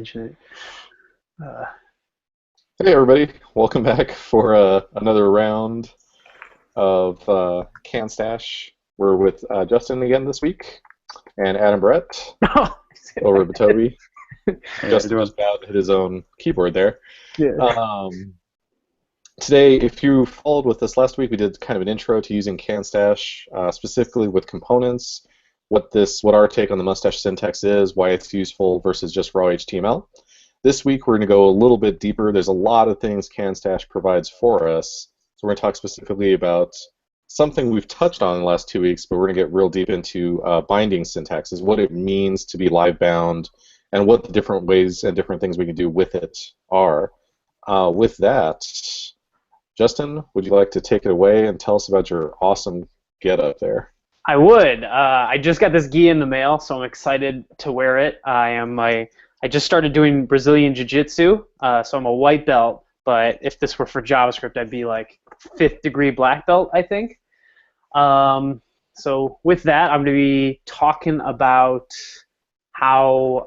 Uh, Hey everybody, welcome back for another round of can.stache. We're with Justin again this week, and Adam Brett over at Batobi. Hey, how you Justin doing? just about hit his own keyboard there. Yeah. Um, Today, if you followed with us last week, we did kind of an intro to using can.stache, specifically with components, what our take on the mustache syntax is, why it's useful versus just raw HTML. This week, we're going to go a little bit deeper. There's a lot of things can.stache provides for us. So we're going to talk specifically about something we've touched on in the last 2 weeks, but we're going to get real deep into binding syntaxes, what it means to be live bound, and what the different ways and different things we can do with it are. With that, Justin, would you like to take it away and tell us about your awesome getup there? I would. I just got this gi in the mail, so I'm excited to wear it. I just started doing Brazilian Jiu-Jitsu, so I'm a white belt. But if this were for JavaScript, I'd be like fifth degree black belt, I think. So with that, I'm going to be talking about how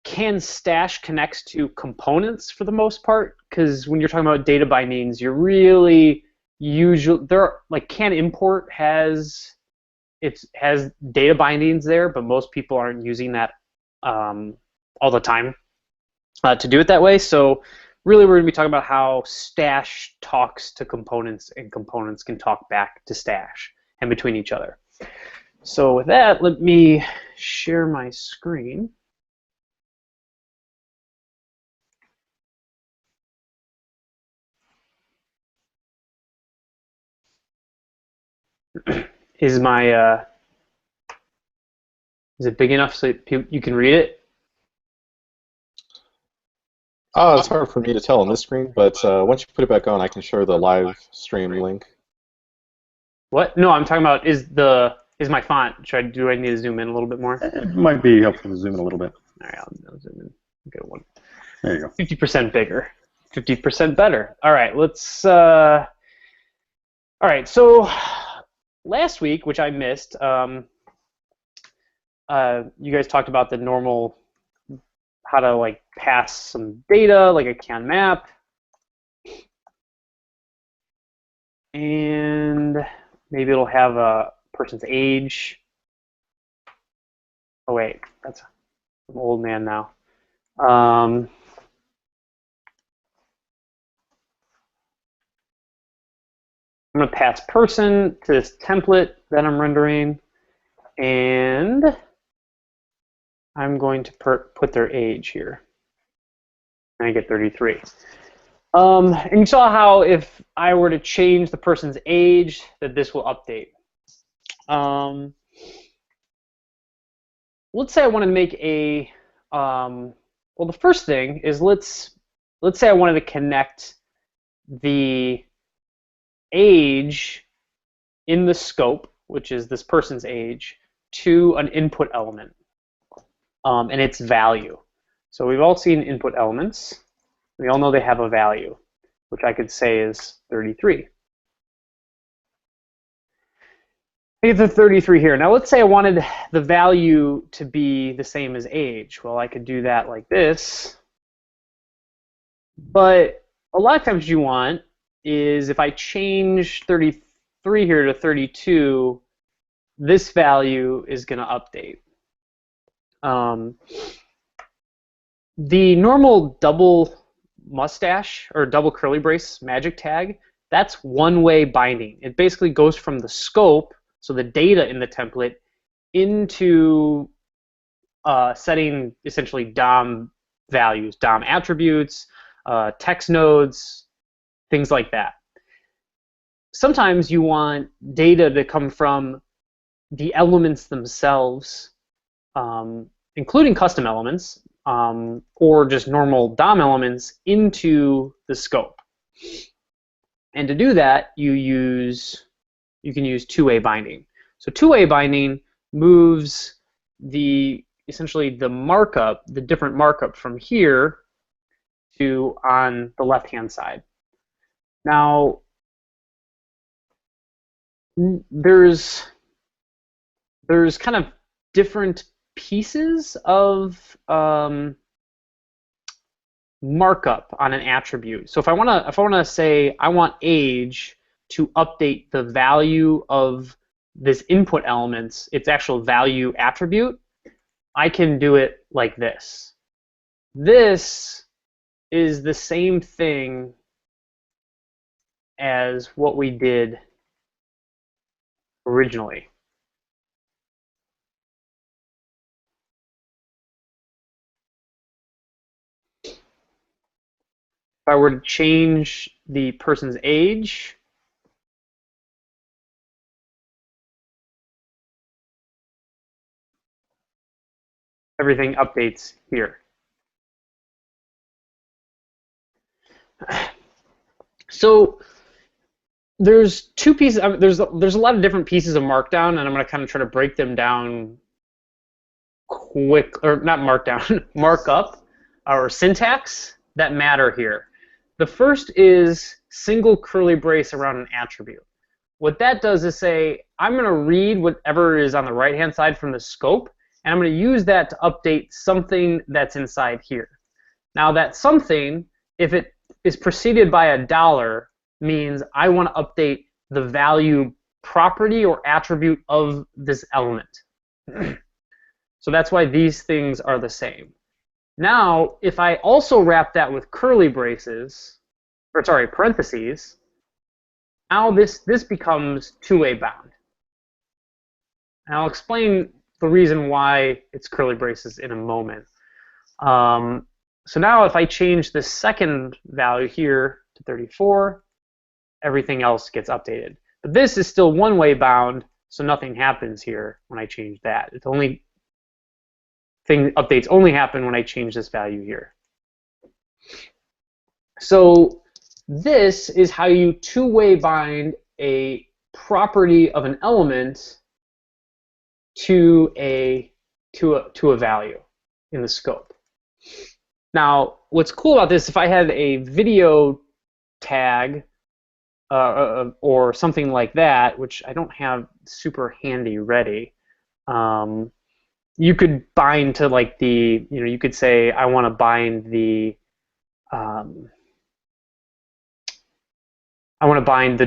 can.stache connects to components for the most part, because when you're talking about data bindings, you're really usually like can import has data bindings there, but most people aren't using that all the time to do it that way. So really, we're going to be talking about how stash talks to components, and components can talk back to stash and between each other. So with that, let me share my screen. Is my is it big enough so you can read it? It's hard for me to tell on this screen, but once you put it back on, I can share the live stream link. What? No, I'm talking about is my font. Do I need to zoom in a little bit more? It might be helpful to zoom in a little bit. All right, I'll zoom in. Get one. There you go. 50% bigger. 50% better. All right, let's. All right, so last week, which I missed, you guys talked about the normal how to like pass some data, like a can map, and maybe it'll have a person's age. Oh wait, that's I'm an old man now. I'm going to pass person to this template that I'm rendering, and I'm going to put their age here. And I get 33. And you saw how if I were to change the person's age, that this will update. Let's say I want to make a, well, the first thing is let's say I wanted to connect the age in the scope, which is this person's age, to an input element and its value. So we've all seen input elements. We all know they have a value, which I could say is 33. I get the 33 here. Now let's say I wanted the value to be the same as age. Well, I could do that like this. But a lot of times you want is if I change 33 here to 32, this value is going to update. The normal double mustache or double curly brace magic tag, that's one-way binding. It basically goes from the scope, so the data in the template, into setting essentially DOM values, DOM attributes, text nodes, things like that. Sometimes you want data to come from the elements themselves, including custom elements, or just normal DOM elements into the scope. And to do that, you can use two-way binding. So two-way binding moves essentially the markup, the different markup from here to on the left-hand side. Now, there's kind of different pieces of markup on an attribute. So if I wanna say I want age to update the value of this input element's its actual value attribute, I can do it like this. This is the same thing as what we did originally. If I were to change the person's age, everything updates here. So there's two pieces. There's a lot of different pieces of Markdown, and I'm going to kind of try to break them down quick, or not Markdown, markup or syntax that matter here. The first is single curly brace around an attribute. What that does is say, I'm going to read whatever is on the right-hand side from the scope, and I'm going to use that to update something that's inside here. Now that something, if it is preceded by $, means I want to update the value property or attribute of this element. So that's why these things are the same. Now, if I also wrap that with curly braces, or sorry, parentheses, now this becomes two-way bound. And I'll explain the reason why it's curly braces in a moment. So now if I change the second value here to 34, everything else gets updated. But this is still one-way bound, so nothing happens here when I change that. It's only updates only happen when I change this value here. So this is how you two-way bind a property of an element to a value in the scope. Now, what's cool about this, if I had a video tag or something like that, which I don't have super handy ready, you could bind to like the, you could say I want to bind the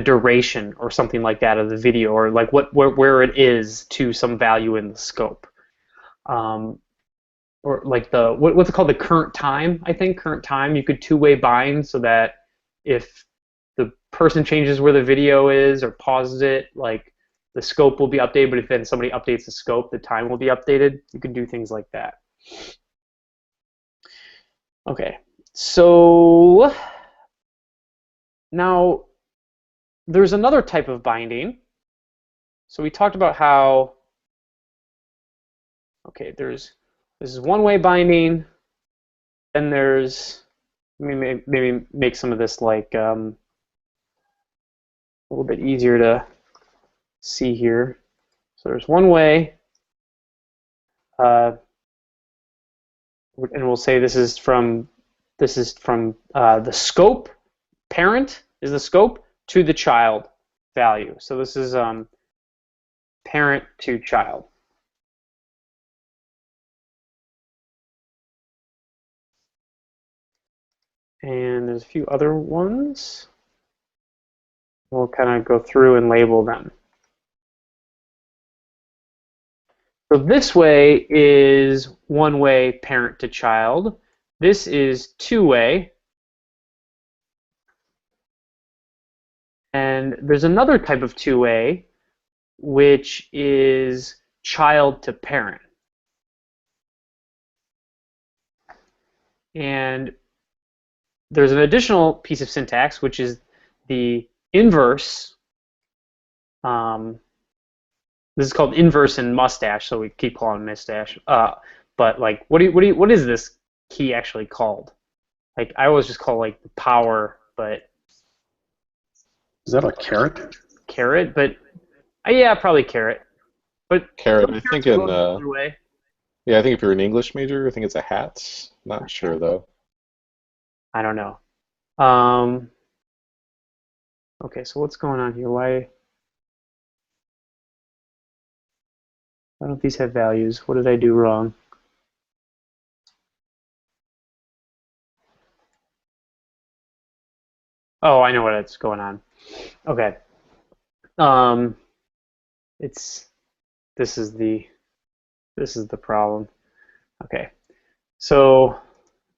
duration or something like that of the video, or like where it is to some value in the scope, or like the what's it called, the current time. I think current time you could two-way bind so that if the person changes where the video is or pauses it, like the scope will be updated, but if then somebody updates the scope, the time will be updated. You can do things like that. Okay, so now there's another type of binding. So we talked about how, okay, this is one-way binding, then there's, maybe make some of this like a little bit easier to see here. So there's one way, and we'll say this is from the scope, parent is the scope, to the child value. So this is parent to child. And there's a few other ones. We'll kind of go through and label them. So this way is one-way parent to child. This is two-way. And there's another type of two-way, which is child to parent. And there's an additional piece of syntax, which is the inverse. This is called inverse in mustache, so we keep calling it mustache. But like, what is this key actually called? Like, I always just call it like the power, but Is that a caret? Caret, but yeah, probably caret. But Caret, I think in way. yeah, I think if you're an English major, I think it's a hat. Not sure though. I don't know. Okay, so what's going on here? Why? I don't know if these have values. What did I do wrong? Oh, I know what's going on. Okay. Um, it's this is the problem. Okay. So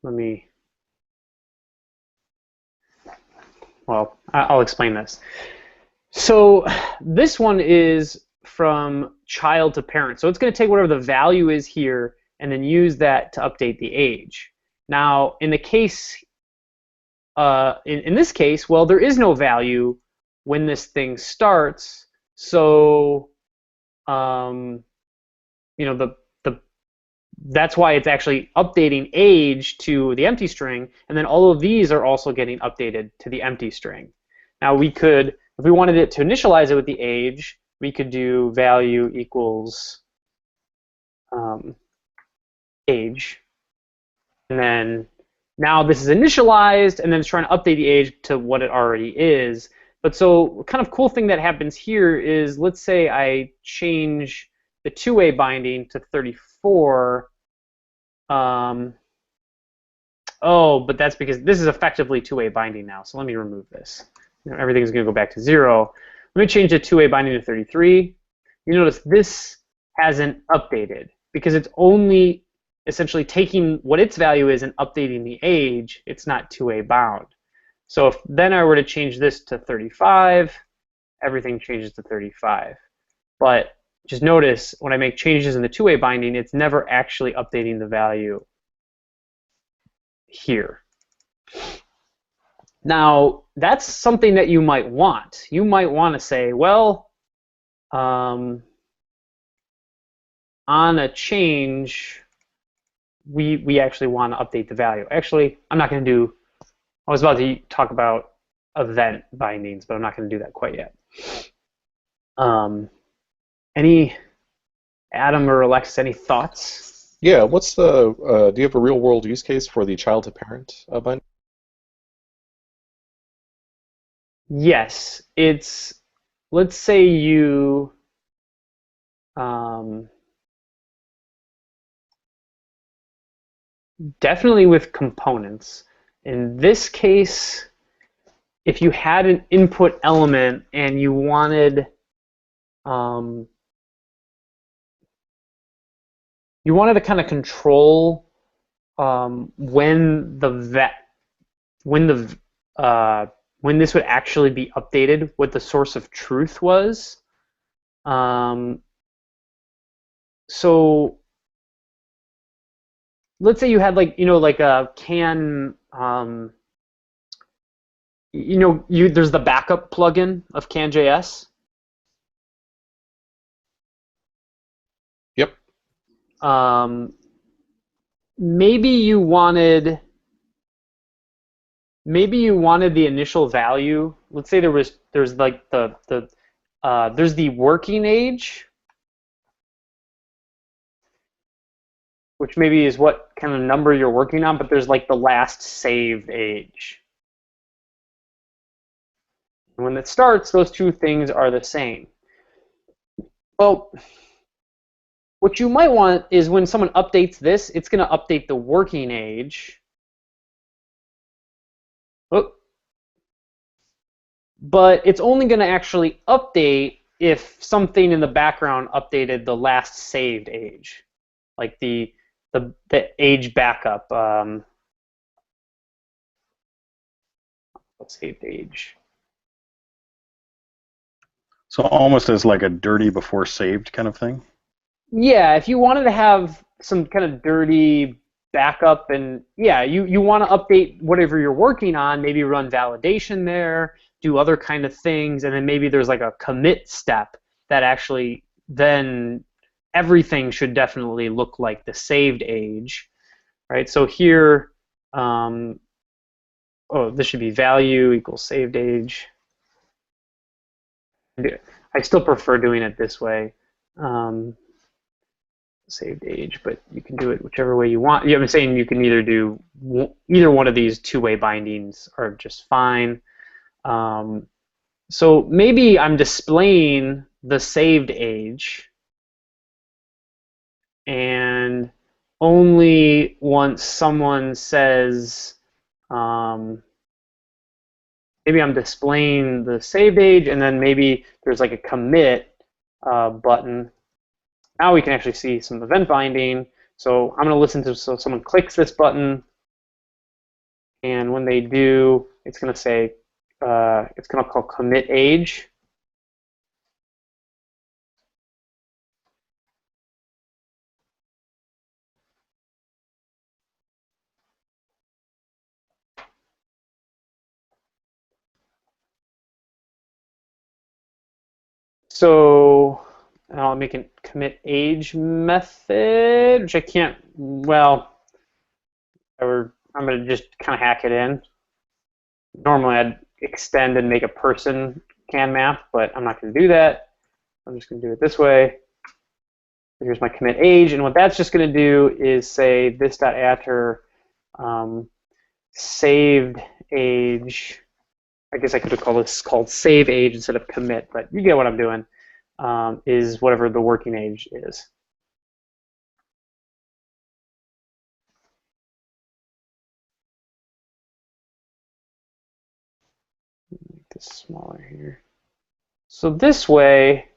let me. Well, I'll explain this. So this one is from child to parent. So it's going to take whatever the value is here and then use that to update the age. Now, in the case, in this case, well, there is no value when this thing starts. So, um, you know, the that's why it's actually updating age to the empty string, and then all of these are also getting updated to the empty string. Now we could, if we wanted it to initialize it with the age, we could do value equals age, and then now this is initialized, and then it's trying to update the age to what it already is. But so kind of cool thing that happens here is, let's say I change the two-way binding to 34. Oh, but that's because this is effectively two-way binding now. So let me remove this. You know, everything's going to go back to 0. Let me change the two-way binding to 33. You notice this hasn't updated because it's only essentially taking what its value is and updating the age. It's not two-way bound. So if then I were to change this to 35, everything changes to 35. But just notice when I make changes in the two-way binding, it's never actually updating the value here. Now, that's something that you might want. You might want to say, well, on a change, we actually want to update the value. Actually, I'm not going to do, I was about to talk about event bindings, but I'm not going to do that quite yet. Any, Adam or Alexis, any thoughts? Yeah, what's the, do you have a real world use case for the child to parent binding? Yes, it's, let's say you, definitely with components. In this case, if you had an input element and you wanted to kind of control when this would actually be updated, what the source of truth was. So let's say you had like a can. There's the backup plugin of can.js. Yep. Maybe you wanted the initial value. Let's say there's like there's the working age, which maybe is what kind of number you're working on, but there's like the last saved age. And when it starts, those two things are the same. Well, what you might want is when someone updates this, it's going to update the working age. Oh. But it's only going to actually update if something in the background updated the last saved age, like the age backup. Saved age. So almost as like a dirty before saved kind of thing? Yeah, if you wanted to have some kind of dirty backup, and yeah, you want to update whatever you're working on, maybe run validation there, do other kind of things, and then maybe there's like a commit step that actually then everything should definitely look like the saved age, right? So here, this should be value equals saved age. I still prefer doing it this way. Saved age, but you can do it whichever way you want. I'm saying you can either do either one of these two-way bindings are just fine. So maybe I'm displaying the saved age, and only once someone says, maybe I'm displaying the saved age, and then maybe there's like a commit button. Now we can actually see some event binding. So I'm going to listen to, so someone clicks this button, and when they do, it's going to say, it's going to call commit age. So I'll make a commit age method, which I can't, well, I'm going to just kind of hack it in. Normally I'd extend and make a person can map, but I'm not going to do that. I'm just going to do it this way. Here's my commit age, and what that's just going to do is say this.atter saved age. I guess I could have called this called save age instead of commit, but you get what I'm doing. Is whatever the working age is. Make this smaller here. So this way,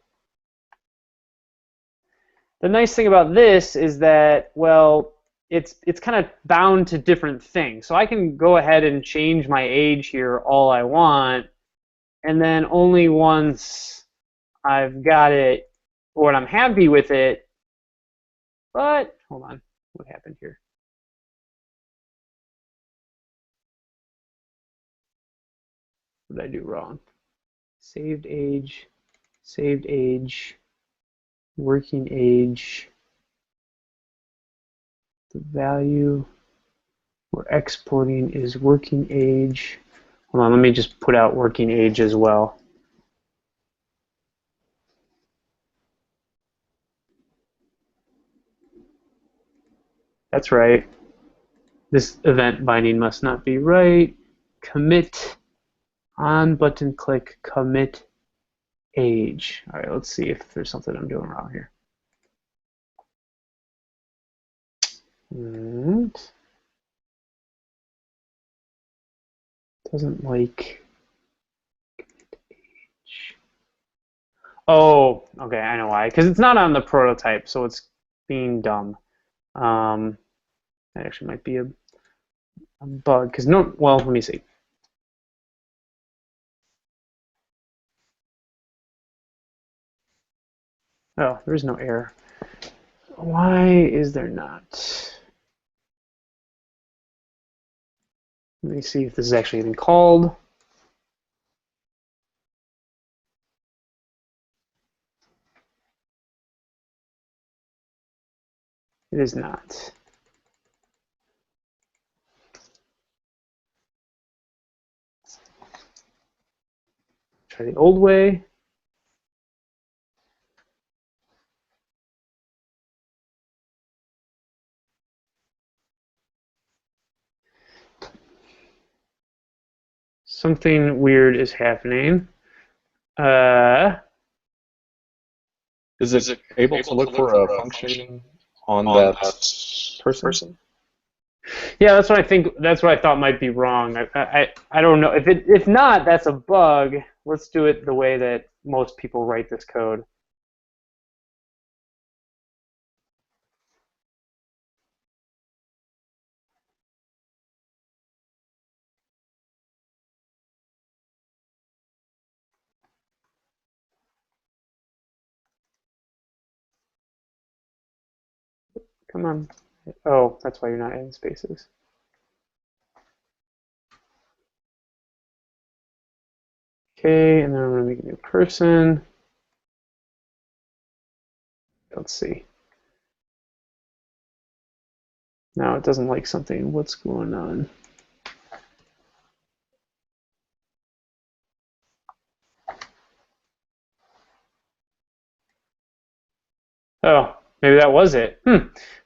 the nice thing about this is that, well, it's kind of bound to different things. So I can go ahead and change my age here all I want, and then only once I've got it, or when I'm happy with it. But hold on, what happened here? What did I do wrong? Saved age, working age. The value we're exporting is working age. Hold on, let me just put out working age as well. That's right. This event binding must not be right. Commit on button click commit age. All right, let's see if there's something I'm doing wrong here. And doesn't like age. Oh, okay, I know why. Because it's not on the prototype, so it's being dumb. That actually might be a bug. Because no, well, let me see. Oh, there's no error. Why is there not? Let me see if this is actually even called. It is not. Try the old way. Something weird is happening. Is it able to look for a function on that person? Yeah, that's what I think. That's what I thought might be wrong. I don't know if not, that's a bug. Let's do it the way that most people write this code. Come on. Oh, that's why you're not adding spaces. Okay, and then I'm going to make a new person. Let's see. Now it doesn't like something. What's going on? Oh, maybe that was it.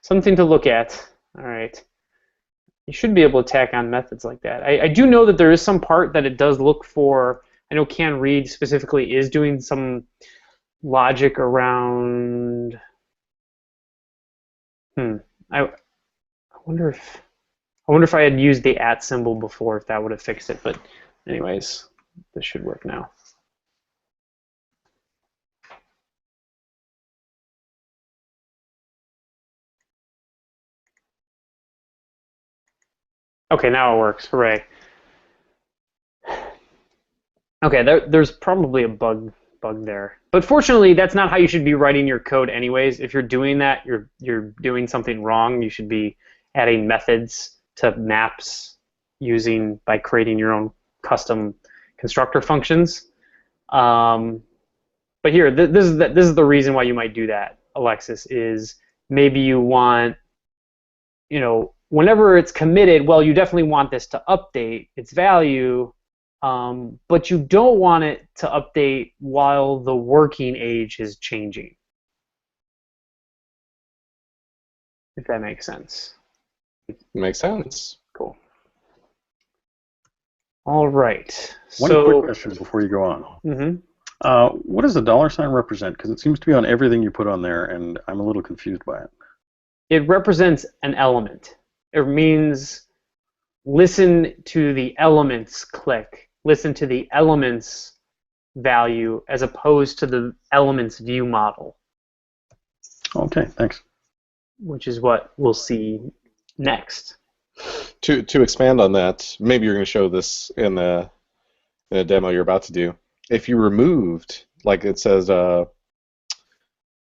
Something to look at. All right. You should be able to tack on methods like that. I do know that there is some part that it does look for. I know can read specifically is doing some logic around Hmm. I wonder if I wonder if I had used the at symbol before, if that would have fixed it. But anyways, this should work now. Okay, now it works. Hooray. Okay, there's probably a bug there. But fortunately, that's not how you should be writing your code anyways. If you're doing that, you're doing something wrong. You should be adding methods to maps using by creating your own custom constructor functions. Um, but here, this is the reason why you might do that, Alexis, is maybe you want, whenever it's committed, well, you definitely want this to update its value, but you don't want it to update while the working age is changing, if that makes sense. Makes sense. Cool. All right. One quick question before you go on. What does the $sign represent? Because it seems to be on everything you put on there, and I'm a little confused by it. It represents an element. It means listen to the elements click. Listen to the elements value as opposed to the elements view model. Okay, thanks. Which is what we'll see next. To expand on that, maybe you're going to show this in a demo you're about to do. If you removed, like it says,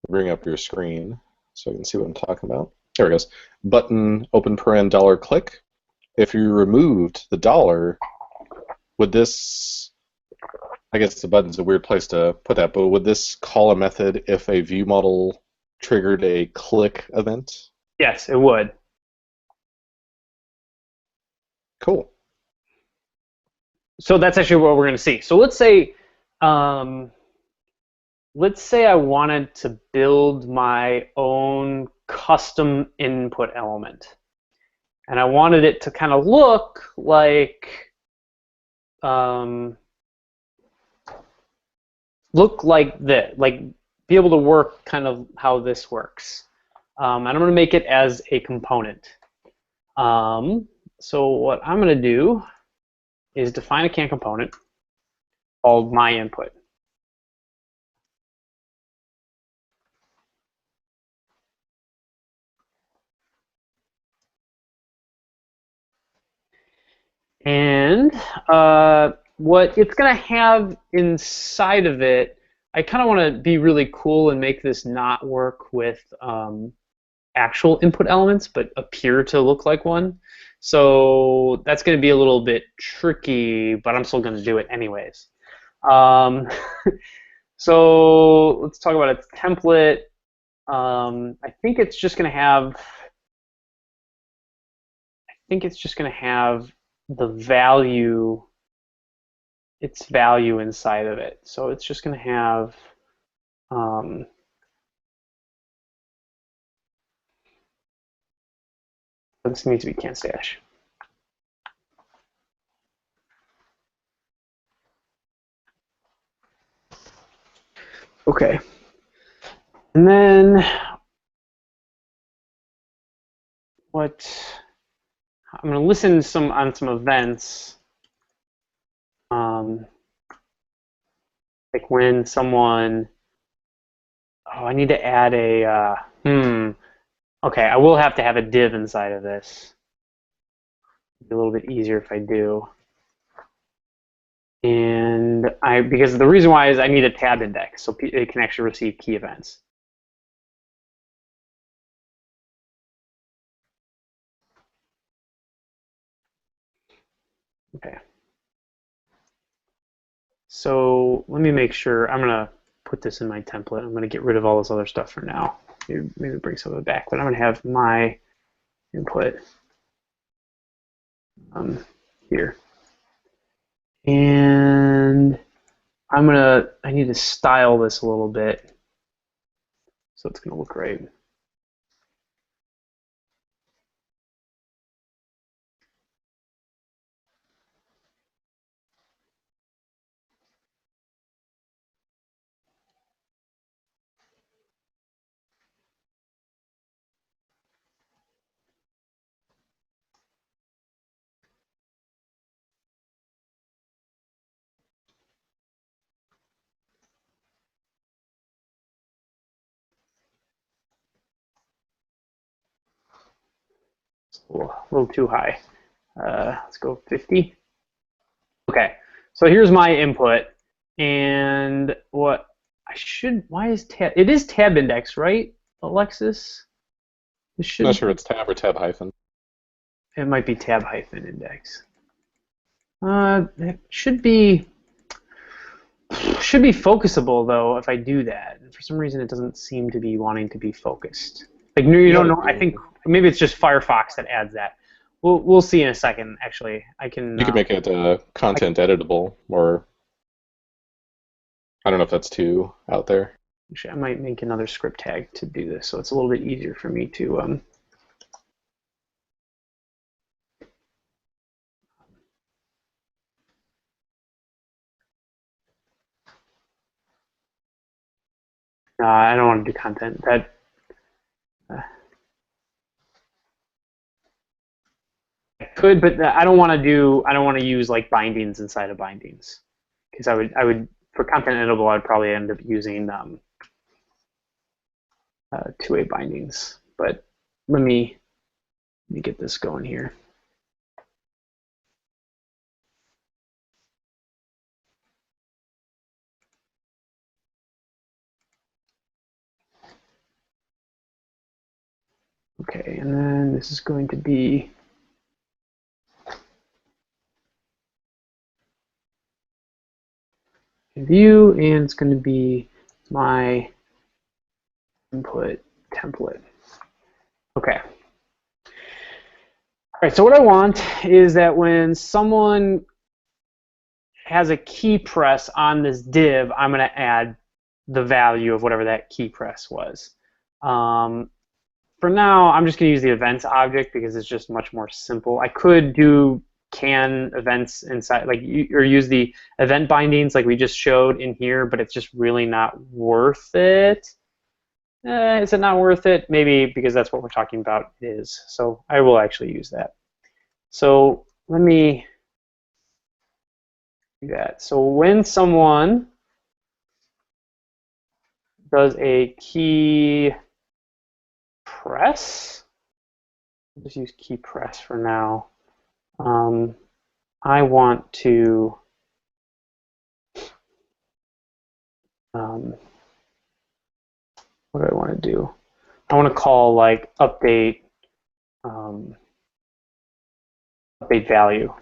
bring up your screen so you can see what I'm talking about. There it goes. Button, open paren, dollar click. If you removed the dollar, would this, I guess the button's a weird place to put that, but would this call a method if a view model triggered a click event? Yes, it would. Cool. So that's actually what we're going to see. So let's say I wanted to build my own custom input element, and I wanted it to kind of look like this, like be able to work kind of how this works. And I'm going to make it as a component. So what I'm going to do is define a can component called my input. And what it's going to have inside of it, I kind of want to be really cool and make this not work with actual input elements, but appear to look like one. So that's going to be a little bit tricky, but I'm still going to do it anyways. So let's talk about its template. I think it's just going to have the value, its value inside of it. So it's just going to have this needs to be can.stache. Okay. And then I'm going to listen on some events, like when someone, I need to add a, okay, I will have to have a div inside of this. It'll be a little bit easier if I do. And because the reason why is I need a tab index so it can actually receive key events. Okay. So let me make sure. I'm going to put this in my template. I'm going to get rid of all this other stuff for now. Maybe bring some of it back. But I'm going to have my input here. And I need to style this a little bit so it's going to look right. a little too high. Let's go 50. Okay, so here's my input, and what I should, why is tab, it is tab index, right, Alexis? It I'm not should, sure if it's tab or tab hyphen. it might be tab hyphen index. It should be focusable though if I do that. And for some reason it doesn't seem to be wanting to be focused. Like you don't know. I think maybe it's just Firefox that adds that. We'll see in a second. Actually, I can. You could make it content editable, or I don't know if that's too out there. Actually, I might make another script tag to do this, so it's a little bit easier for me to. I don't want to do content. That. I could, but I don't want to do. I don't want to use like bindings inside of bindings, because I would for content editable, I'd probably end up using two-way bindings. But let me get this going here. Okay, and then this is going to be view, and it's going to be my input template. Okay. All right, so what I want is that when someone has a key press on this div, I'm going to add the value of whatever that key press was. For now, I'm just going to use the events object because it's just much more simple. I could do can events inside, like, or use the event bindings like we just showed in here, but it's just really not worth it. Is it not worth it? Maybe because that's what we're talking about is. So I will actually use that. So let me do that. So when someone does a key press, I'll just use key press for now. I want to what do I want to do? I want to call like update update value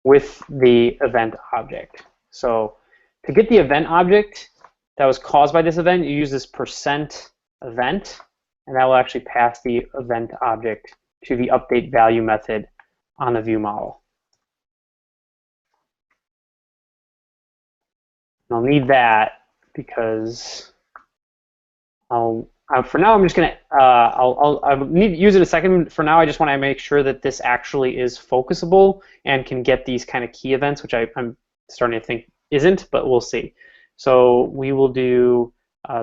with the event object. So to get the event object that was caused by this event, you use this percent event, and that will actually pass the event object to the update value method on the view model. And I'll need that because for now I'm just gonna I'll need to use it a second. For now, I just want to make sure that this actually is focusable and can get these kind of key events, which I'm starting to think isn't, but we'll see. So we will do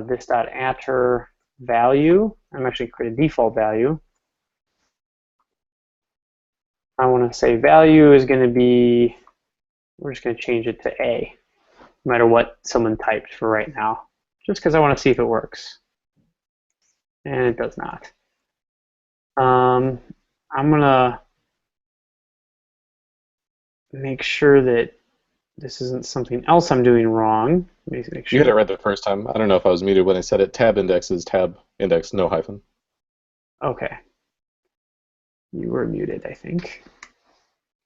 this.atter value. I'm actually create a default value. I want to say value is going to be, we're just going to change it to A, no matter what someone typed for right now, just because I want to see if it works. And it does not. I'm going to make sure that this isn't something else I'm doing wrong. Make sure. You had it right the first time. I don't know if I was muted when I said it. Tab index is tab index, no hyphen. Okay. You were muted, I think.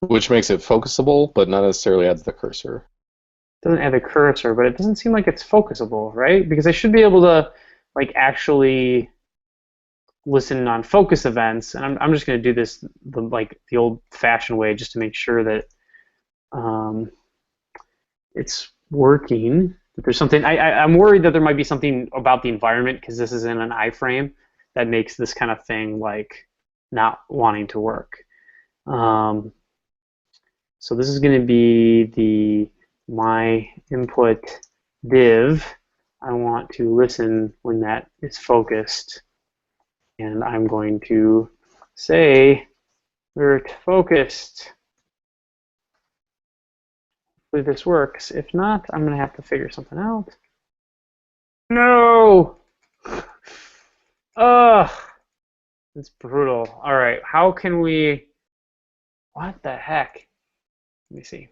Which makes it focusable, but not necessarily adds the cursor. Doesn't add the cursor, but it doesn't seem like it's focusable, right? Because I should be able to like actually listen on focus events, and I'm just going to do this like the old-fashioned way, just to make sure that it's working. That there's something. I'm worried that there might be something about the environment because this is in an iframe that makes this kind of thing like not wanting to work. So this is going to be the my input div. I want to listen when that is focused, and I'm going to say alert focused. Hopefully this works. If not, I'm going to have to figure something out. No! Ugh! It's brutal. All right, how can we? What the heck? Let me see.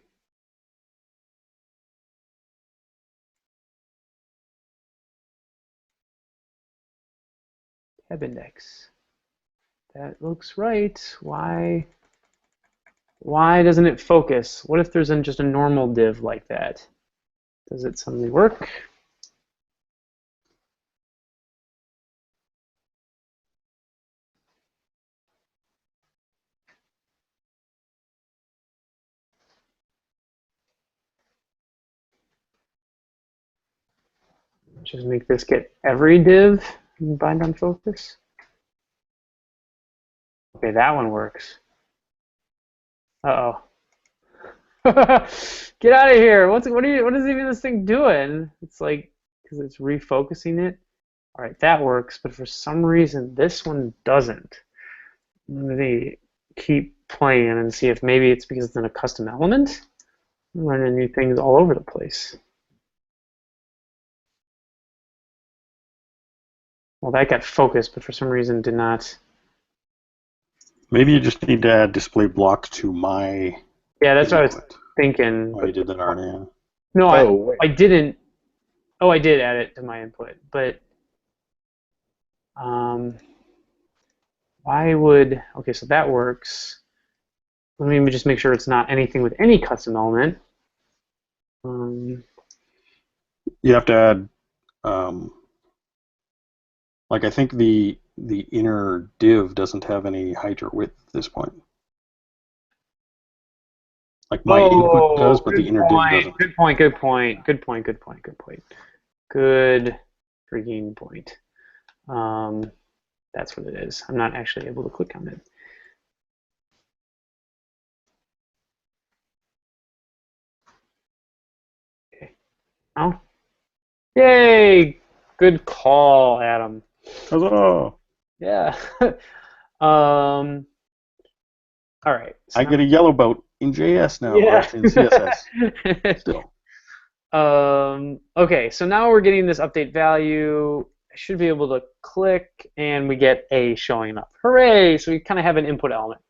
Tab index. That looks right. Why doesn't it focus? What if there's just a normal div like that? Does it suddenly work? Just make this get every div and bind on focus. Okay, that one works. Uh-oh. Get out of here. What is even this thing doing? It's like, because it's refocusing it. All right, that works, but for some reason this one doesn't. Let me keep playing and see if maybe it's because it's in a custom element. I'm running new things all over the place. Well, that got focused, but for some reason did not. Maybe you just need to add display blocks to my. Yeah, that's what I was thinking. Oh, you did that already. No, I didn't. Oh, I did add it to my input, but why would? Okay, so that works. Let me just make sure it's not anything with any custom element. You have to add, like I think the inner div doesn't have any height or width at this point. Like my input does, but the inner div doesn't. Good point. Good point. Good point. Good point. Good point. Good freaking point. That's what it is. I'm not actually able to click on it. Okay. Oh. Yay! Good call, Adam. Huzzah! Yeah. All right. So I get a yellow boat in JS now, yeah. or actually in CSS. Still. Okay, so now we're getting this update value. I should be able to click, and we get a showing up. Hooray! So we kind of have an input element.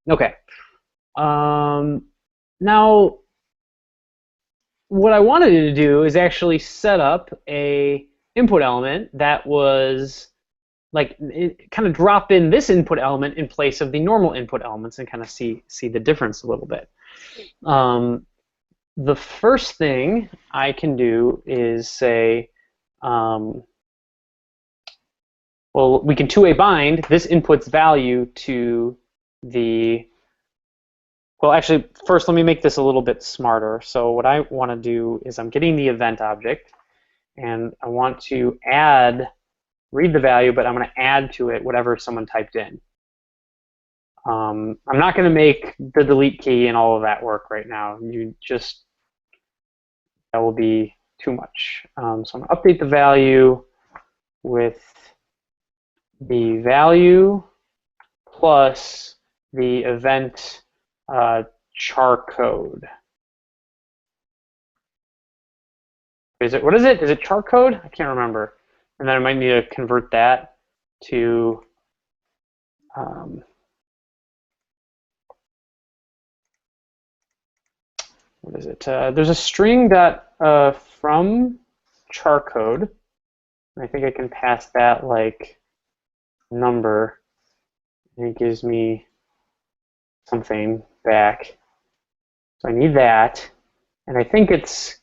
Okay. Now, what I wanted to do is actually set up a input element that was like kind of drop in this input element in place of the normal input elements and kind of see the difference a little bit. The first thing I can do is say, well, we can two-way bind this input's value to the, well, actually, first let me make this a little bit smarter. So what I want to do is I'm getting the event object, and I want to read the value, but I'm going to add to it whatever someone typed in. I'm not going to make the delete key and all of that work right now. That will be too much. So I'm going to update the value with the value plus the event char code. What is it? Is it char code? I can't remember. And then I might need to convert that to what is it? There's a string that from char code. And I think I can pass that like number, and it gives me something back. So I need that, and I think it's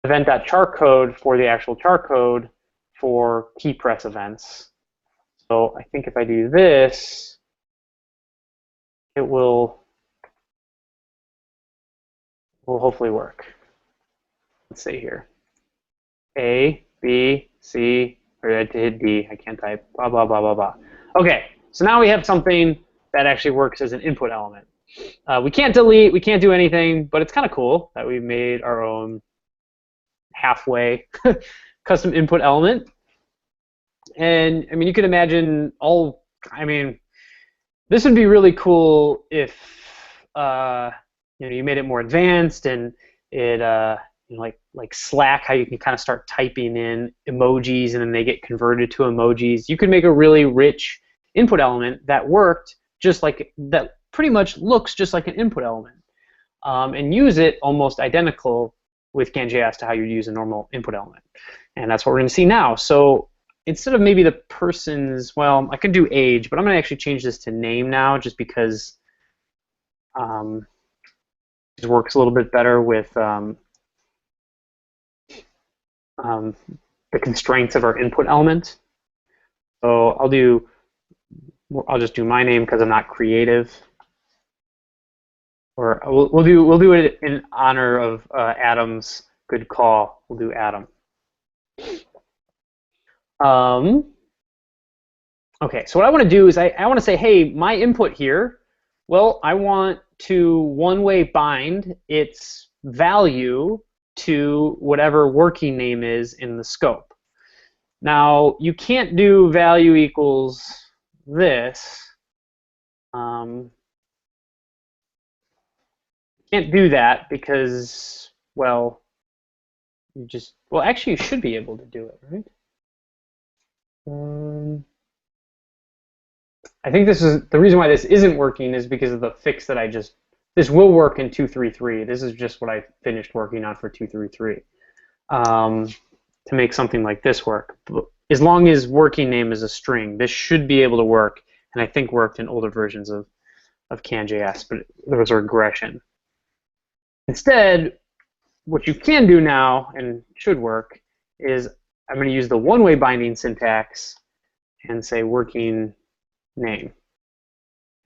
event.charcode for the actual char code for key press events. So I think if I do this, it will hopefully work. Let's see here. A, B, C, or I had to hit D. I can't type. Blah, blah, blah, blah, blah. Okay, so now we have something that actually works as an input element. We can't delete, we can't do anything, but it's kind of cool that we made our own halfway custom input element. And I mean, you could imagine this would be really cool if you made it more advanced and it like like Slack, how you can kind of start typing in emojis and then they get converted to emojis. You could make a really rich input element that worked just like that, pretty much looks just like an input element, and use it almost identical with can.js to how you use a normal input element. And that's what we're going to see now. So instead of maybe the person's, well, I can do age, but I'm going to actually change this to name now, just because it works a little bit better with the constraints of our input element. So I'll just do my name because I'm not creative. Or we'll do it in honor of Adam's good call. We'll do Adam. Okay, so what I want to do is I want to say, hey, my input here, well, I want to one-way bind its value to whatever working name is in the scope. Now, you can't do value equals this. Can't do that because, well, actually you should be able to do it, right? I think this is the reason why this isn't working is because of the fix that this will work in 2.3.3. This is just what I finished working on for 2.3.3 to make something like this work. As long as working name is a string, this should be able to work, and I think worked in older versions of can.js, but there was a regression. Instead, what you can do now, and should work, is I'm going to use the one-way binding syntax and say working name.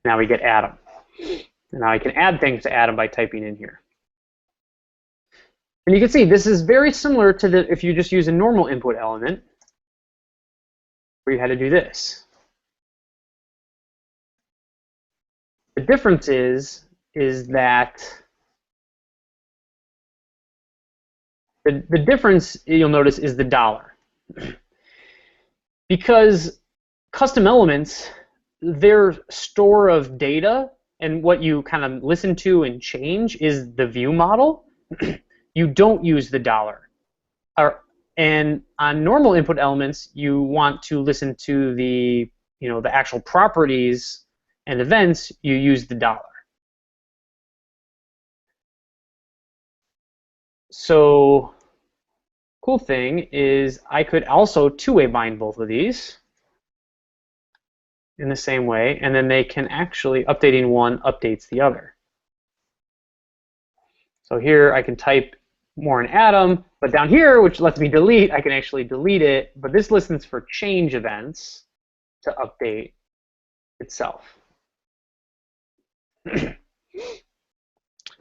Now we get Adam. And now I can add things to Adam by typing in here. And you can see this is very similar to if you just use a normal input element, where you had to do this. The difference is that the difference you'll notice is the dollar. Because custom elements, their store of data and what you kind of listen to and change is the view model. You don't use the dollar. And on normal input elements, you want to listen to the actual properties and events, you use the dollar. So cool thing is I could also two-way bind both of these in the same way, and then they can actually, updating one updates the other. So here I can type more in Adam, but down here, which lets me delete, I can actually delete it, but this listens for change events to update itself.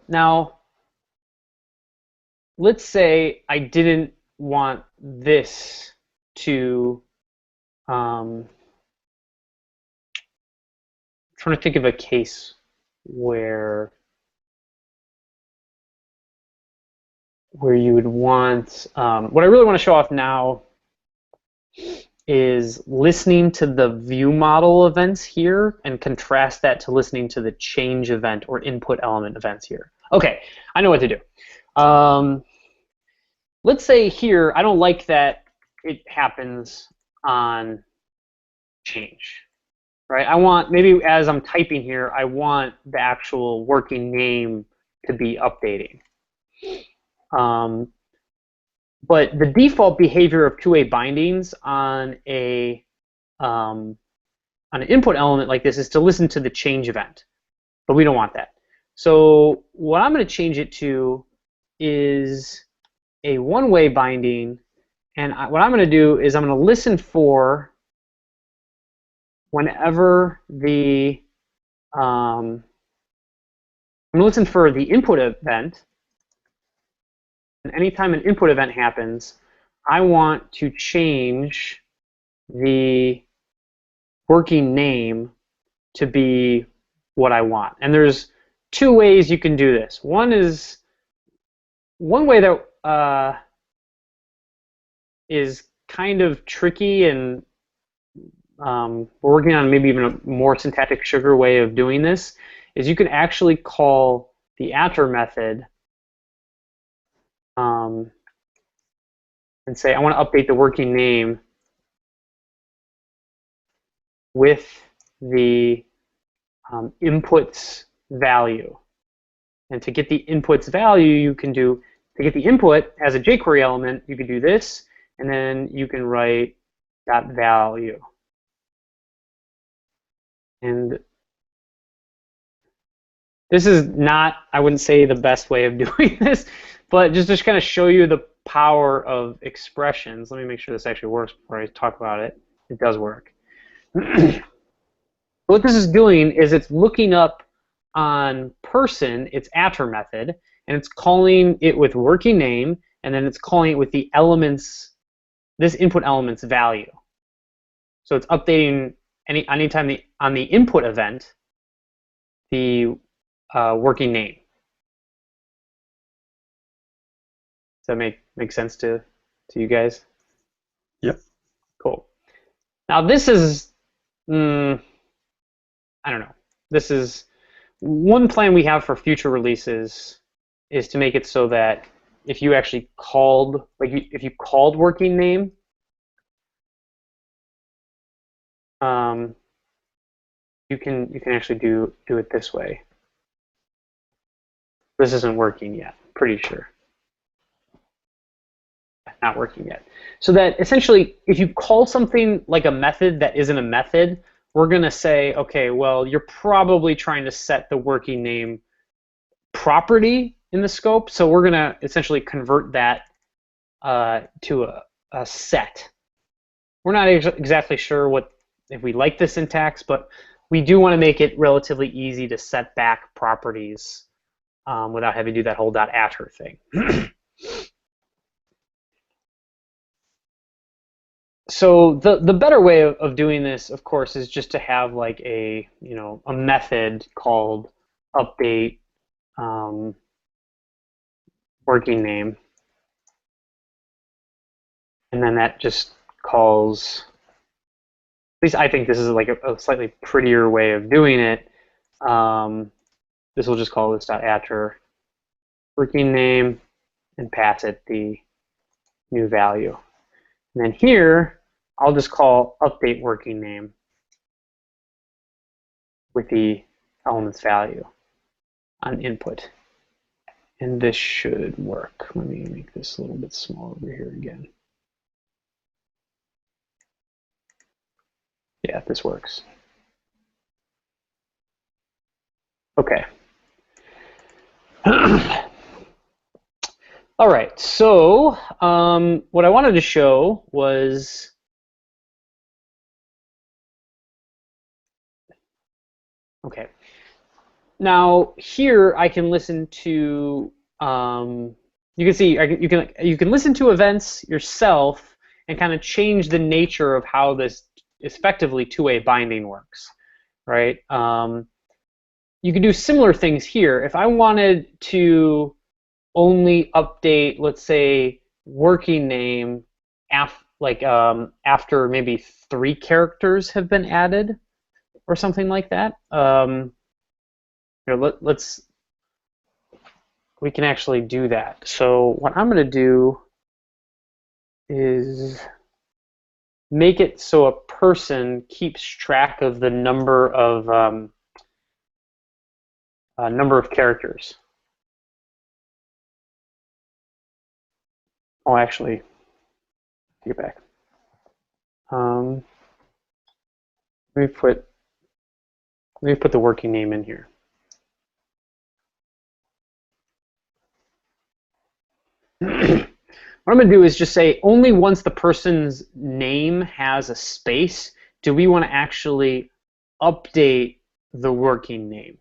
Now, let's say I didn't want this to, I'm trying to think of a case where you would want, what I really want to show off now is listening to the view model events here and contrast that to listening to the change event or input element events here. Okay, I know what to do. Let's say here, I don't like that it happens on change, right? I want, maybe as I'm typing here, I want the actual working name to be updating. But the default behavior of two-way bindings on an input element like this is to listen to the change event, but we don't want that. So what I'm going to change it to is a one-way binding, and what I'm going to do is I'm going to listen for whenever the I'm going to listen for the input event. And anytime an input event happens, I want to change the working name to be what I want. And there's two ways you can do this. One way that is kind of tricky, and we're working on maybe even a more syntactic sugar way of doing this, is you can actually call the attr method and say I want to update the working name with the inputs value. And to get the inputs value, you can do, to get the input as a jQuery element, you could do this, and then you can write dot value. And this is not, I wouldn't say, the best way of doing this, but just kind of show you the power of expressions. Let me make sure this actually works before I talk about it. It does work. What this is doing is it's looking up on person, its attr method, and it's calling it with working name, and then it's calling it with the elements, this input element's value. So it's updating anytime on the input event, the working name. Does that make sense to you guys? Yep. Cool. Now this is, I don't know. This is one plan we have for future releases, is to make it so that if you actually called, like if you called working name, you can actually do it this way. This isn't working yet, pretty sure. Not working yet. So that essentially, if you call something like a method that isn't a method, we're going to say, okay, well, you're probably trying to set the working name property in the scope. So we're going to essentially convert that to a set. We're not exactly sure if we like this syntax, but we do want to make it relatively easy to set back properties without having to do that whole .attr thing. So the better way of doing this, of course, is just to have like a method called update working name, and then that just calls. At least I think this is like a slightly prettier way of doing it. This will just call this .attr working name and pass it the new value. And then here, I'll just call update working name with the element's value on input. And this should work. Let me make this a little bit smaller over here again. Yeah, this works. Okay. All right, so what I wanted to show was okay. Now here I can listen to you can see you can listen to events yourself and kind of change the nature of how this effectively two-way binding works, right? You can do similar things here. If I wanted to only update, let's say, working name after maybe 3 characters have been added or something like that. We can actually do that. So what I'm going to do is make it so a person keeps track of the number of characters. Oh, actually, take it back. Let me put the working name in here. What I'm going to do is just say only once the person's name has a space do we want to actually update the working name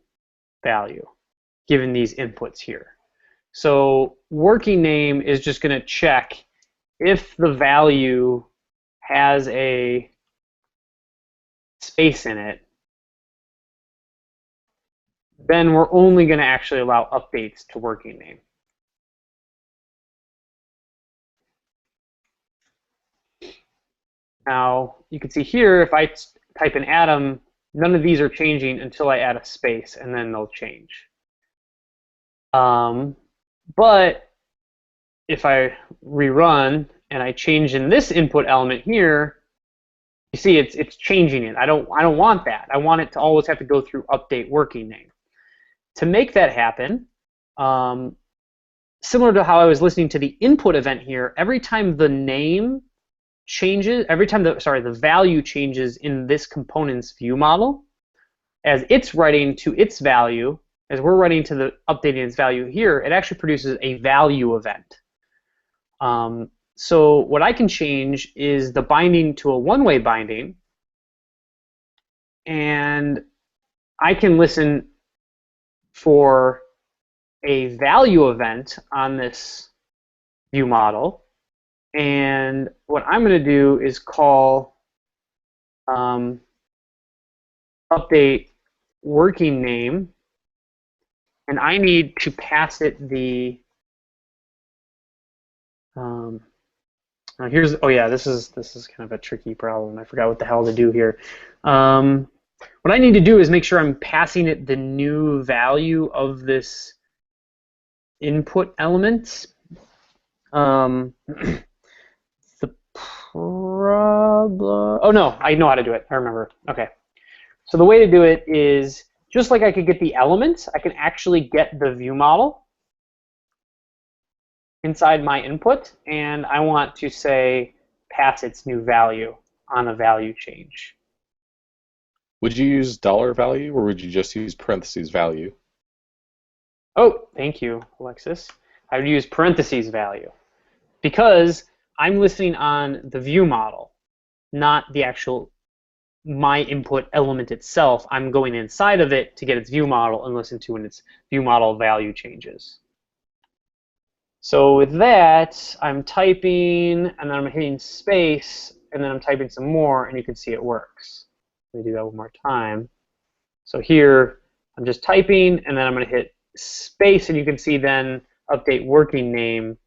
value given these inputs here. So working name is just going to check if the value has a space in it, then we're only going to actually allow updates to working name. Now, you can see here, if I type in Adam, none of these are changing until I add a space, and then they'll change. But if I rerun and I change in this input element here, you see it's changing it. I don't want that. I want it to always have to go through update working name. To make that happen, similar to how I was listening to the input event here, every time the name changes, every time the value changes in this component's view model, as it's writing to its value, as we're writing to the updating its value here, it actually produces a value event. So what I can change is the binding to a one-way binding, and I can listen for a value event on this view model, and what I'm going to do is call update working name, and I need to pass it the here's, oh yeah, this is kind of a tricky problem. I forgot what the hell to do here. What I need to do is make sure I'm passing it the new value of this input element. The problem, oh no, I know how to do it. I remember. Okay. So the way to do it is, just like I could get the element, I can actually get the view model inside my input, and I want to say pass its new value on a value change. Would you use $value, or would you just use parentheses value? Oh, thank you, Alexis. I would use parentheses value, because I'm listening on the view model, not the actual my input element itself. I'm going inside of it to get its view model and listen to when its view model value changes. So with that, I'm typing, and then I'm hitting space, and then I'm typing some more, and you can see it works. Let me do that one more time. So here, I'm just typing, and then I'm going to hit space, and you can see then update working name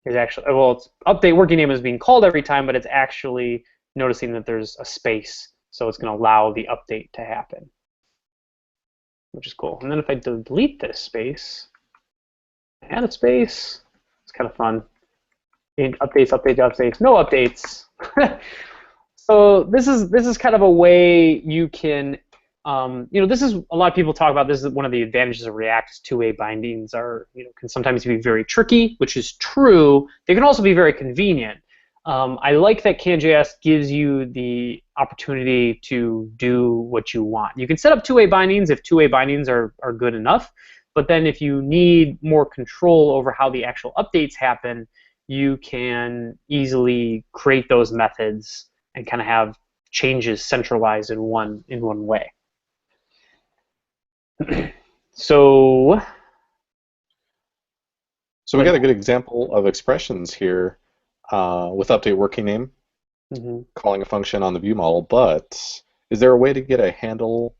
is actually, well, it's update working name is being called every time, but it's actually noticing that there's a space, so it's going to allow the update to happen, which is cool. And then if I delete this space, add a space, it's kind of fun. Updates, updates, updates, no updates. So this is kind of a way you can, this is a lot of people talk about. This is one of the advantages of React. Two-way bindings are, can sometimes be very tricky, which is true. They can also be very convenient. I like that can.js gives you the opportunity to do what you want. You can set up two-way bindings if two-way bindings are good enough, but then if you need more control over how the actual updates happen, you can easily create those methods and kind of have changes centralized in one way. So we got a good example of expressions here with update working name, calling a function on the view model, but is there a way to get a handle?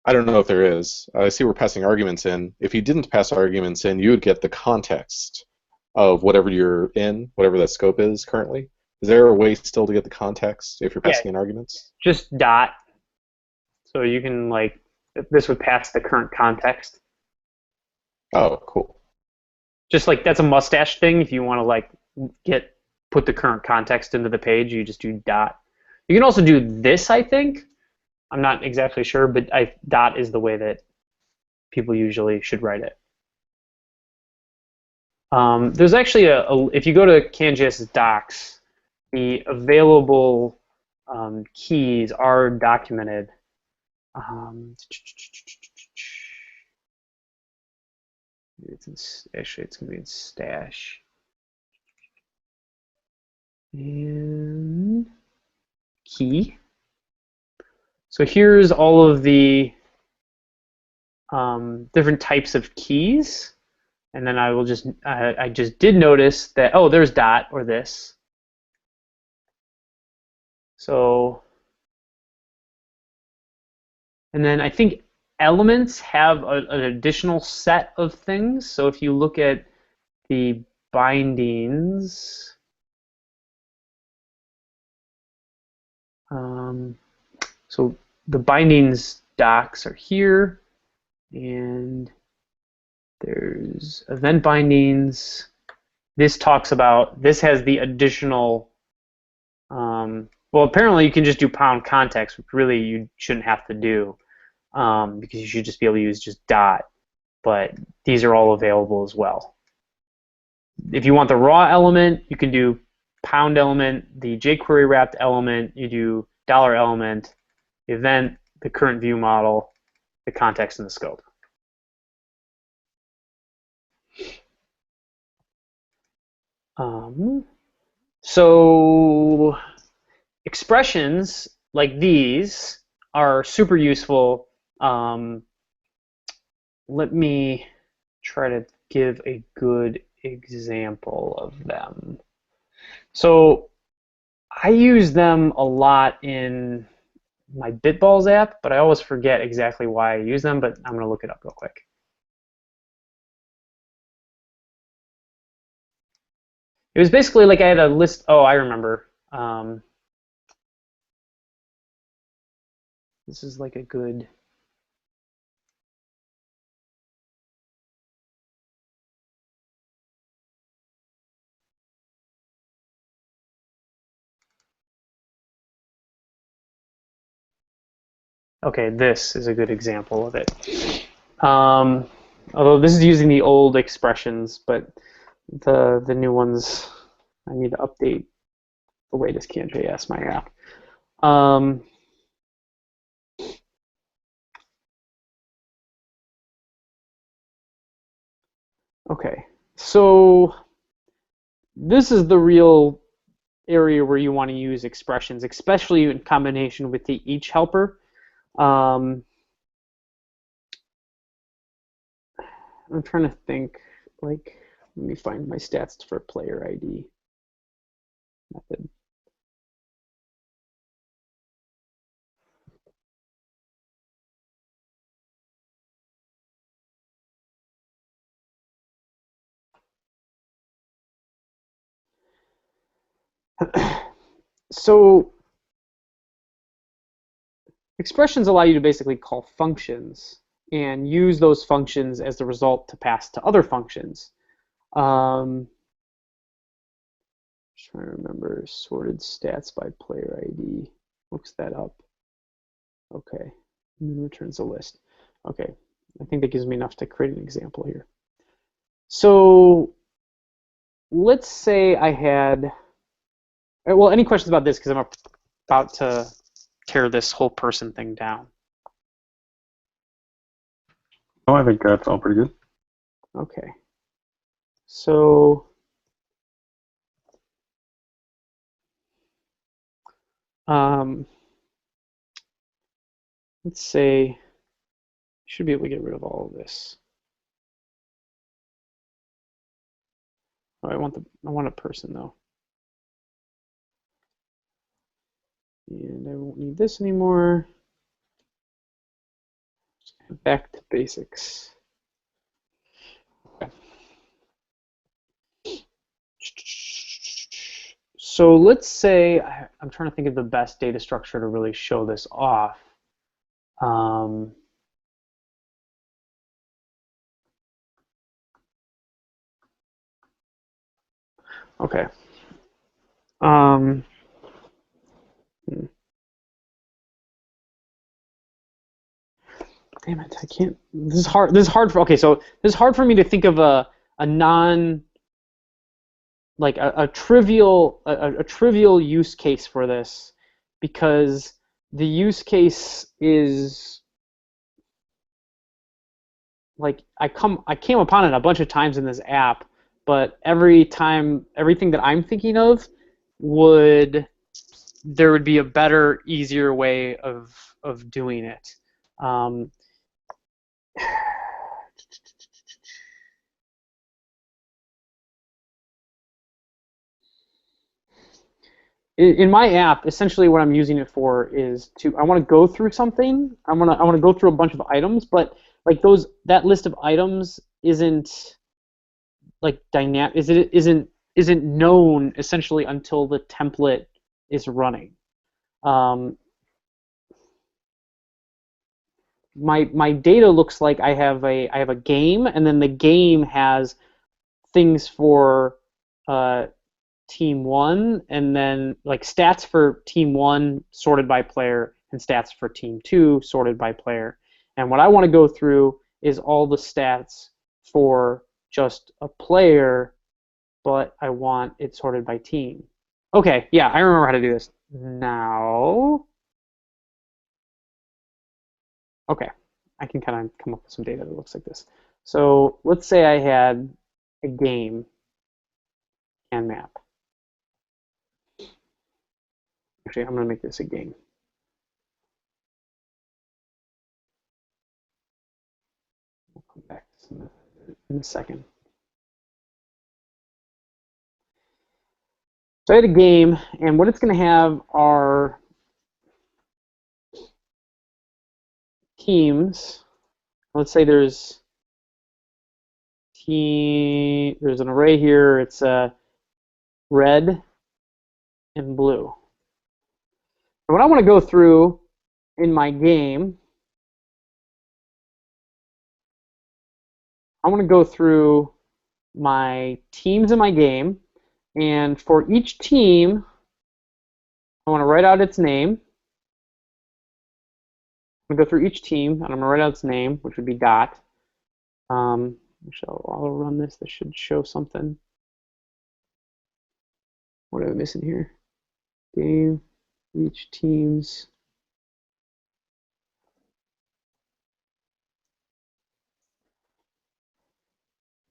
I don't know if there is. I see we're passing arguments in. If you didn't pass arguments in, you would get the context of whatever you're in, whatever that scope is currently. Is there a way still to get the context if you're passing in arguments? Just dot. So you can, like, this would pass the current context. Oh, cool. Just like that's a mustache thing. If you want to like put the current context into the page, you just do dot. You can also do this, I think. I'm not exactly sure, but dot is the way that people usually should write it. There's actually if you go to can.js's docs, the available keys are documented. Actually, it's going to be in stache. And key. So here's all of the different types of keys. And then I will just, I just did notice that, oh, there's dot or this. So, and then I think elements have an additional set of things. So if you look at the bindings, so the bindings docs are here, and there's event bindings, this talks about, this has the additional, well, apparently you can just do pound context, which really you shouldn't have to do, because you should just be able to use just dot, but these are all available as well. If you want the raw element, you can do pound element, the jQuery wrapped element, you do dollar element, the event, the current view model, the context, and the scope. So expressions like these are super useful. Let me try to give a good example of them. So I use them a lot in my Bitballs app, but I always forget exactly why I use them, but I'm going to look it up real quick. It was basically like I had a list. Oh, I remember. This is like a good. Okay, this is a good example of it. Although this is using the old expressions, but the new ones, I need to update the latest can.js my app. Okay, so this is the real area where you want to use expressions, especially in combination with the each helper. I'm trying to think, like, let me find my stats for player ID method. So expressions allow you to basically call functions and use those functions as the result to pass to other functions. Just trying to remember sorted stats by player ID. Looks that up. Okay, and then returns a list. Okay, I think that gives me enough to create an example here. So let's say I had, well, any questions about this? Because I'm about to tear this whole person thing down. Oh, I think that's all pretty good. Okay. So let's say I should be able to get rid of all of this. Oh, I want a person though. And I won't need this anymore. Back to basics. Okay. So let's say I'm trying to think of the best data structure to really show this off. Okay. Damn it! I can't. This is hard. This is hard for. Okay, so this is hard for me to think of a non, like a trivial use case for this, because the use case is like I came upon it a bunch of times in this app, but every time everything that I'm thinking of there would be a better, easier way of doing it. In my app, essentially what I'm using it for is I want to go through something. I want to go through a bunch of items, but like that list of items isn't like dynamic. Isn't known essentially until the template is running. My data looks like I have a game, and then the game has things for team one, and then like stats for team one sorted by player and stats for team two sorted by player. And what I want to go through is all the stats for just a player, but I want it sorted by team. Okay, yeah, I remember how to do this. Now, okay, I can kind of come up with some data that looks like this. So let's say I had a game and map. Actually, I'm going to make this a game. We'll come back to this in a second. So I had a game, and what it's going to have are teams. Let's say there's an array here. It's red and blue. And what I want to go through in my game, I want to go through my teams in my game, and for each team, I want to write out its name. I'm going to go through each team, and I'm going to write out its name, which would be dot. I'll run this. This should show something. What am I missing here? Game, each teams.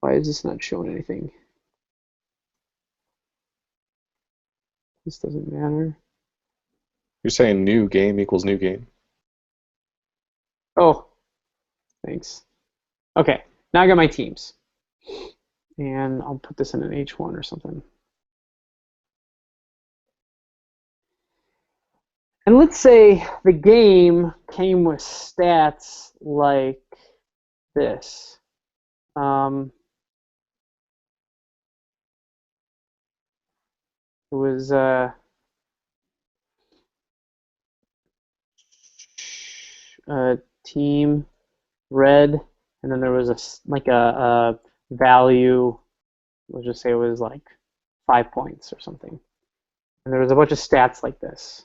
Why is this not showing anything? This doesn't matter. You're saying new game equals new game? Oh, thanks. Okay, now I got my teams. And I'll put this in an H1 or something. And let's say the game came with stats like this. It was team red, and then there was a value. Let's just say it was like 5 points or something. And there was a bunch of stats like this.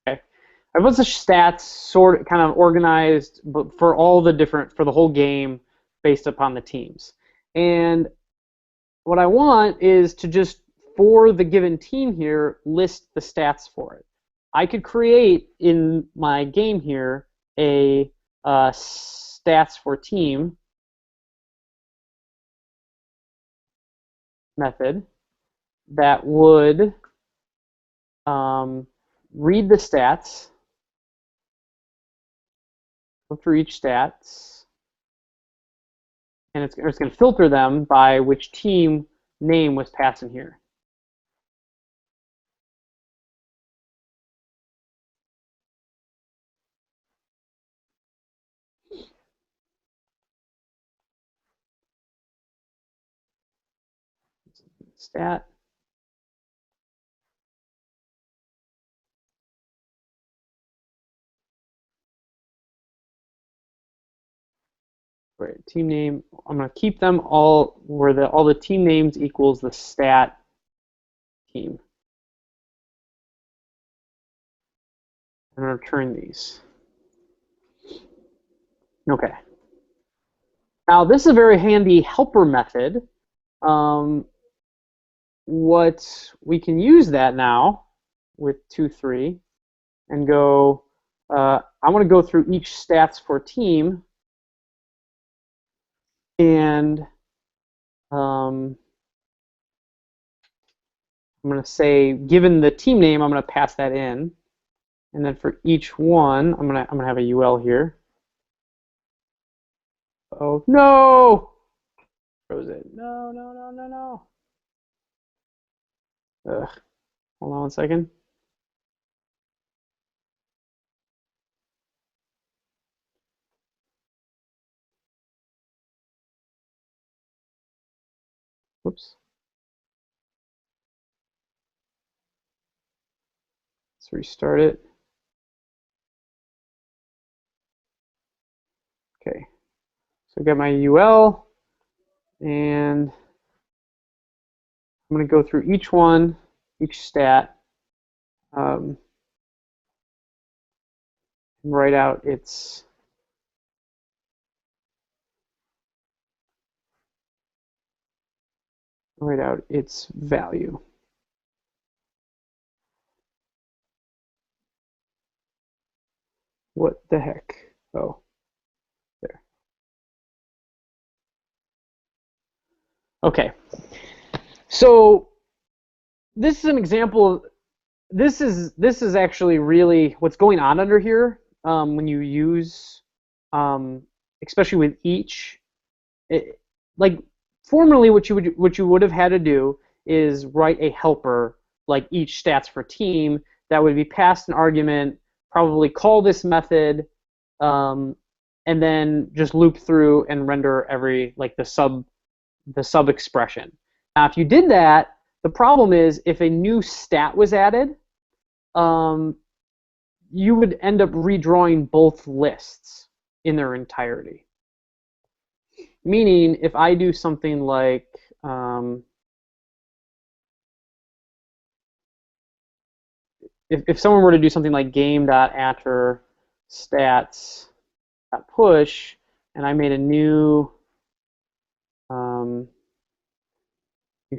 Okay. I have a bunch of stats sort kind of organized but for the whole game based upon the teams. And what I want is to just, for the given team here, list the stats for it. I could create in my game here a stats for team method that would read the stats, look for each stats, and it's going to filter them by which team name was passed in here. Stat. Right, team name. I'm going to keep them all where all the team names equals the stat team. I'm going to return these. Okay. Now this is a very handy helper method. What we can use that now with 2.3 and go. I want to go through each stats for team, and I'm going to say, given the team name, I'm going to pass that in, and then for each one, I'm going to have a UL here. Oh no! Froze it. No. Ugh. Hold on one second. Whoops. Let's restart it. Okay. So I got my UL, and I'm going to go through each one, each stat, and write out its value. What the heck? Oh, there. Okay. So this is an example of this is actually really what's going on under here when you use especially with each like formerly what you would have had to do is write a helper like each stats for team that would be passed an argument, probably call this method, and then just loop through and render every like the sub expression. Now if you did that, the problem is if a new stat was added, you would end up redrawing both lists in their entirety. Meaning, if I do something like if someone were to do something like game.after stats.push, and I made a new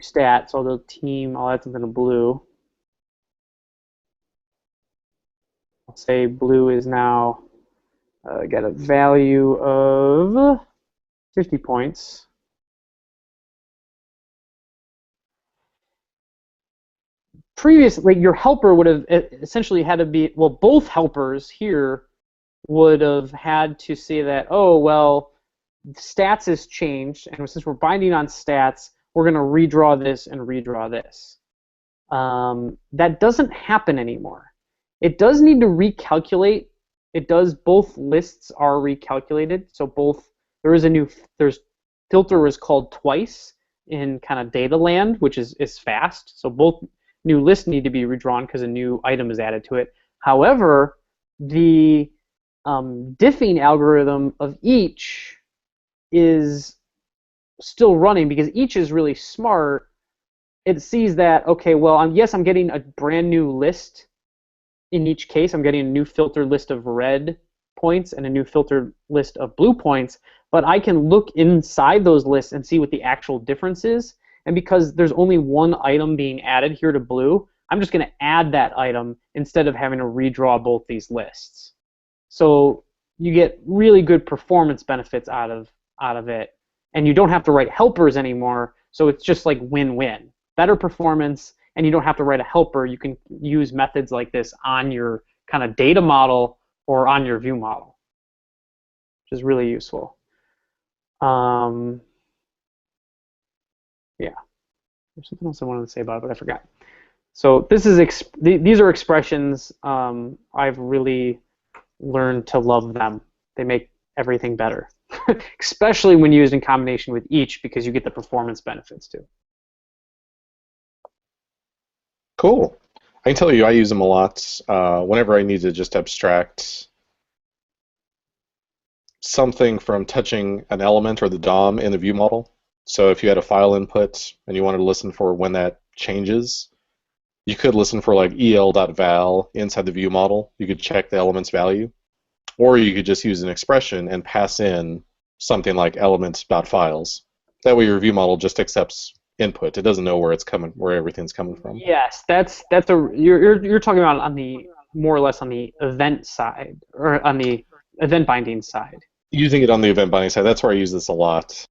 stat, so the team, I'll add something to blue. I'll say blue is now got a value of 50 points. Previously, your helper would have essentially had to be, well, both helpers here would have had to say that, oh, well, stats has changed, and since we're binding on stats, we're going to redraw this and redraw this. That doesn't happen anymore. It does need to recalculate. It does, both lists are recalculated, so both, there's filter was called twice in kind of data land, which is fast, so both new lists need to be redrawn because a new item is added to it. However, the diffing algorithm of each is still running because each is really smart. It sees that, okay, well, yes, I'm getting a brand new list in each case. I'm getting a new filtered list of red points and a new filtered list of blue points, but I can look inside those lists and see what the actual difference is. And because there's only one item being added here to blue, I'm just going to add that item instead of having to redraw both these lists. So you get really good performance benefits out of it, and you don't have to write helpers anymore. So it's just like win-win. Better performance, and you don't have to write a helper. You can use methods like this on your kind of data model or on your view model, which is really useful. Yeah, there's something else I wanted to say about it, but I forgot. So this is these are expressions. I've really learned to love them. They make everything better, especially when used in combination with each, because you get the performance benefits too. Cool. I can tell you I use them a lot whenever I need to just abstract something from touching an element or the DOM in the view model. So if you had a file input and you wanted to listen for when that changes, you could listen for like el.val inside the view model. You could check the element's value. Or you could just use an expression and pass in something like elements.files. That way your view model just accepts input. It doesn't know where it's coming, where everything's coming from. Yes, you're talking about on the more or less on the event side, or on the event binding side. Using it on the event binding side, that's where I use this a lot.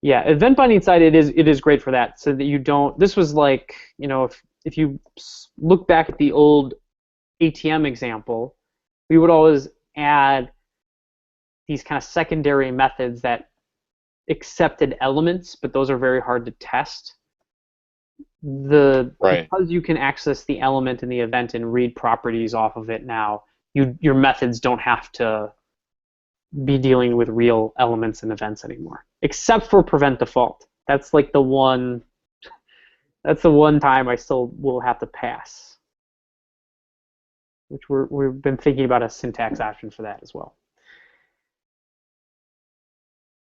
Yeah, event binding side, it is great for that, so that you don't. This was like, if you look back at the old ATM example, we would always add these kind of secondary methods that accepted elements, but those are very hard to test. Right. because you can access the element in the event and read properties off of it now, your methods don't have to be dealing with real elements and events anymore, except for prevent default. That's like the one. That's the one time I still will have to pass, which we've been thinking about a syntax option for that as well.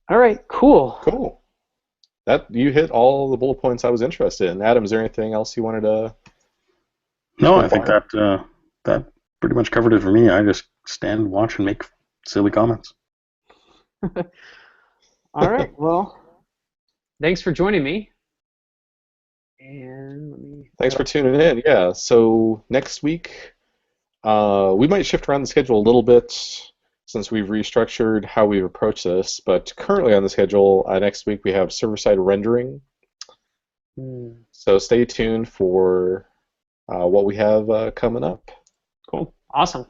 All right, cool. Cool. That you hit all the bullet points I was interested in. Adam, is there anything else you wanted to? No, I think that pretty much covered it for me. I just stand, watch, and make silly comments. All right, well, thanks for joining me. And Thanks for tuning in. Yeah. So next week, we might shift around the schedule a little bit since we've restructured how we approach this. But currently on the schedule, next week we have server-side rendering. So stay tuned for what we have coming up. Cool. Awesome.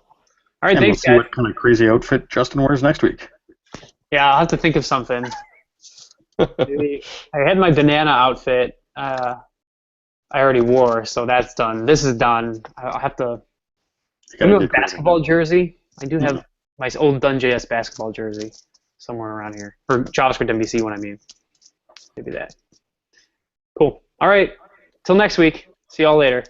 All right, and thanks, we'll see what kind of crazy outfit Justin wears next week. Yeah, I'll have to think of something. I had my banana outfit. I already wore, so that's done. This is done. I'll have to. I do have a basketball jersey. I do have my old Dun.js basketball jersey somewhere around here. Or JavaScript MVC, what I mean. Maybe that. Cool. All right. Till next week. See y'all later.